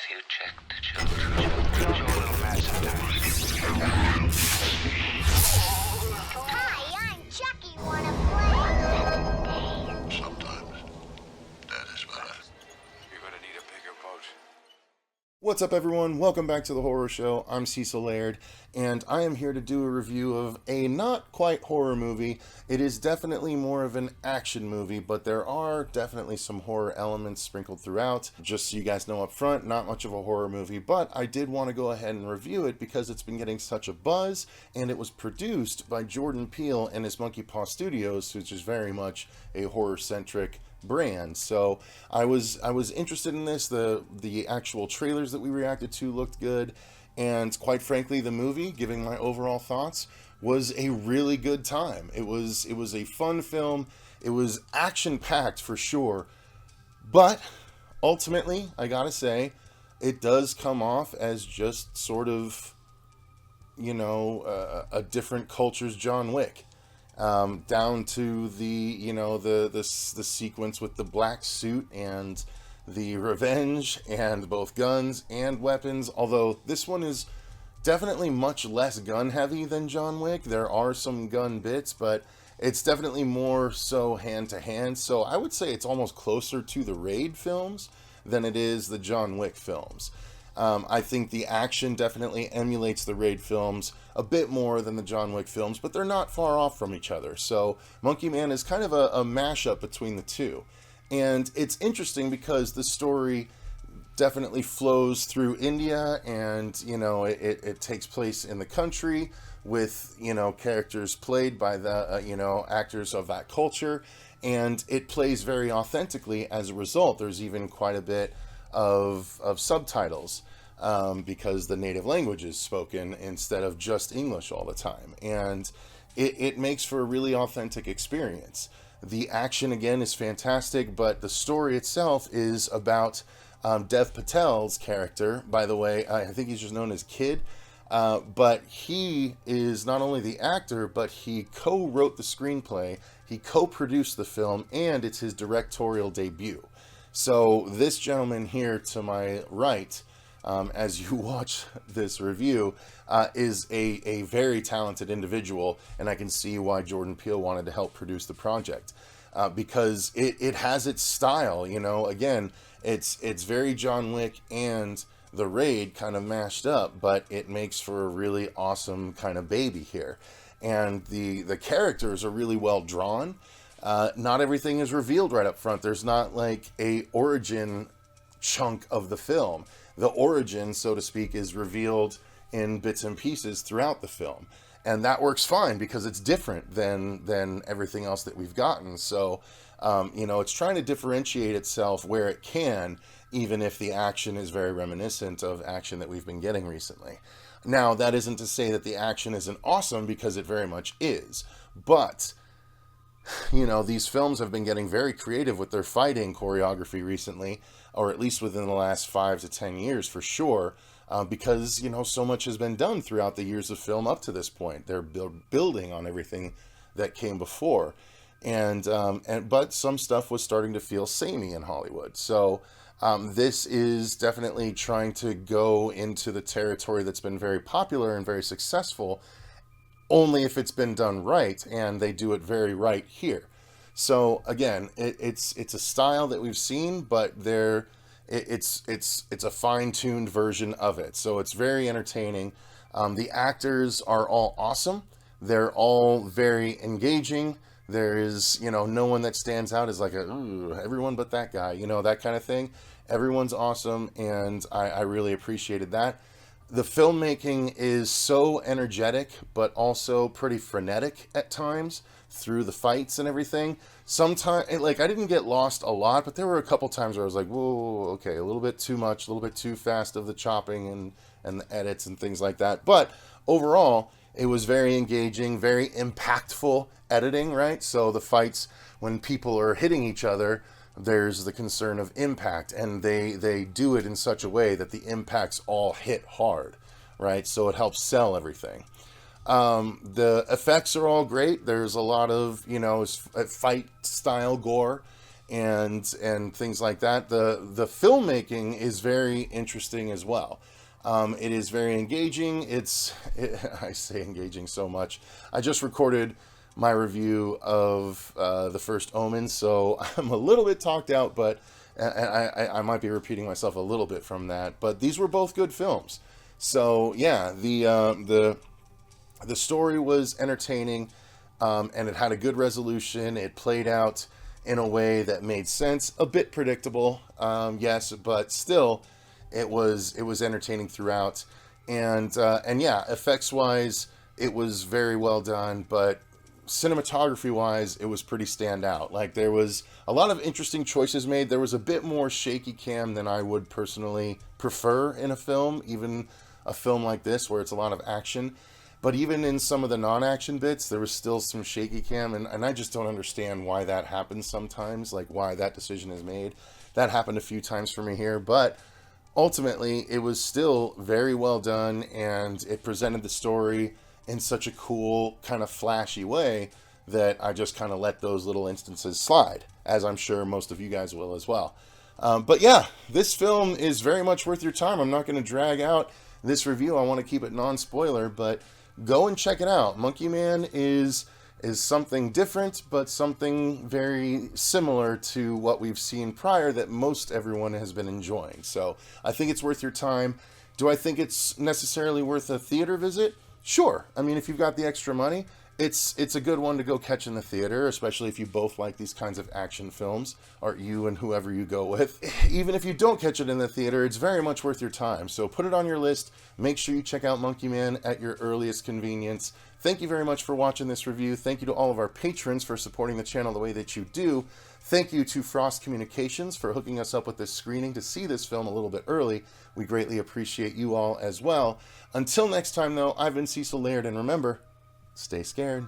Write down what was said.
you check the children? Show a little match Hi, I'm Chucky. Wanna play? Sometimes that is better. You're gonna need a bigger boat. What's up, everyone? Welcome back to the Horror Show. I'm Cecil Laird, and I am here to do a review of a not quite horror movie. It is definitely more of an action movie, but there are definitely some horror elements sprinkled throughout. Just so you guys know up front, not much of a horror movie, but I did want to go ahead and review it because it's been getting such a buzz, and it was produced by Jordan Peele and his Monkey Paw Studios, which is very much a horror-centric brand. So I was interested in this. The actual trailers that we reacted to looked good, and quite frankly, the movie, giving my overall thoughts, was a really good time. It was a fun film. It was action packed for sure, but ultimately, I gotta say, it does come off as just sort of, a different culture's John Wick. Down to the sequence with the black suit and the revenge and both guns and weapons. Although this one is definitely much less gun heavy than John Wick. There are some gun bits, but it's definitely more so hand to hand. So I would say it's almost closer to the Raid films than it is the John Wick films. I think the action definitely emulates the Raid films a bit more than the John Wick films, but they're not far off from each other. So Monkey Man is kind of a mashup between the two. And it's interesting because the story definitely flows through India, and, it takes place in the country with, characters played by the, actors of that culture. And it plays very authentically as a result. There's even quite a bit of subtitles because the native language is spoken instead of just English all the time, and it makes for a really authentic experience. The action again is fantastic, but the story itself is about Dev Patel's character. By the way, I think he's just known as Kid, but he is not only the actor, but he co-wrote the screenplay, he co-produced the film, and it's his directorial debut. So this gentleman here to my right, as you watch this review, is a very talented individual, and I can see why Jordan Peele wanted to help produce the project, because it has its style. Again, it's very John Wick and the Raid kind of mashed up, but it makes for a really awesome kind of baby here, and the characters are really well drawn. Not everything is revealed right up front. There's not like a origin chunk of the film. The origin, so to speak, is revealed in bits and pieces throughout the film. And that works fine because it's different than everything else that we've gotten. So, it's trying to differentiate itself where it can, even if the action is very reminiscent of action that we've been getting recently. Now, that isn't to say that the action isn't awesome, because it very much is. But these films have been getting very creative with their fighting choreography recently, or at least within the last 5 to 10 years for sure, because, so much has been done throughout the years of film up to this point. They're building on everything that came before. But some stuff was starting to feel samey in Hollywood. So this is definitely trying to go into the territory that's been very popular and very successful, only if it's been done right, and they do it very right here. So again, it's a style that we've seen, but it's a fine-tuned version of it. So it's very entertaining. The actors are all awesome. They're all very engaging. There is, no one that stands out as like everyone but that guy, that kind of thing. Everyone's awesome, and I really appreciated that. The filmmaking is so energetic, but also pretty frenetic at times through the fights and everything. Sometimes, I didn't get lost a lot, but there were a couple times where I was like, whoa, okay, a little bit too much, a little bit too fast of the chopping and the edits and things like that. But overall, it was very engaging, very impactful editing, right? So the fights, when people are hitting each other, there's the concern of impact, and they do it in such a way that the impacts all hit hard, right? So it helps sell everything. The effects are all great. There's a lot of, fight style gore, and things like that. The filmmaking is very interesting as well. It is very engaging. I say engaging so much. I just recorded my review of The First Omen, so I'm a little bit talked out, but I might be repeating myself a little bit from that. But these were both good films. So yeah, the story was entertaining, and it had a good resolution. It played out in a way that made sense. A bit predictable, yes, but still, it was entertaining throughout. And yeah, effects wise, it was very well done. But cinematography wise, it was pretty standout. Like, there was a lot of interesting choices made. There was a bit more shaky cam than I would personally prefer in a film, even a film like this where it's a lot of action. But even in some of the non-action bits, there was still some shaky cam, and I just don't understand why that happens sometimes, like why that decision is made. That happened a few times for me here, but ultimately it was still very well done, and it presented the story in such a cool, kind of flashy way that I just kind of let those little instances slide, as I'm sure most of you guys will as well. But yeah, this film is very much worth your time. I'm not going to drag out this review. I want to keep it non-spoiler, but go and check it out. Monkey Man is something different, but something very similar to what we've seen prior that most everyone has been enjoying. So I think it's worth your time. Do I think it's necessarily worth a theater visit? Sure. I mean, if you've got the extra money, it's a good one to go catch in the theater, especially if you both like these kinds of action films, or you and whoever you go with. Even if you don't catch it in the theater, it's very much worth your time. So put it on your list. Make sure you check out Monkey Man at your earliest convenience. Thank you very much for watching this review. Thank you to all of our patrons for supporting the channel the way that you do. Thank you to Frost Communications for hooking us up with this screening to see this film a little bit early. We greatly appreciate you all as well. Until next time, though, I've been Cecil Laird, and remember, stay scared.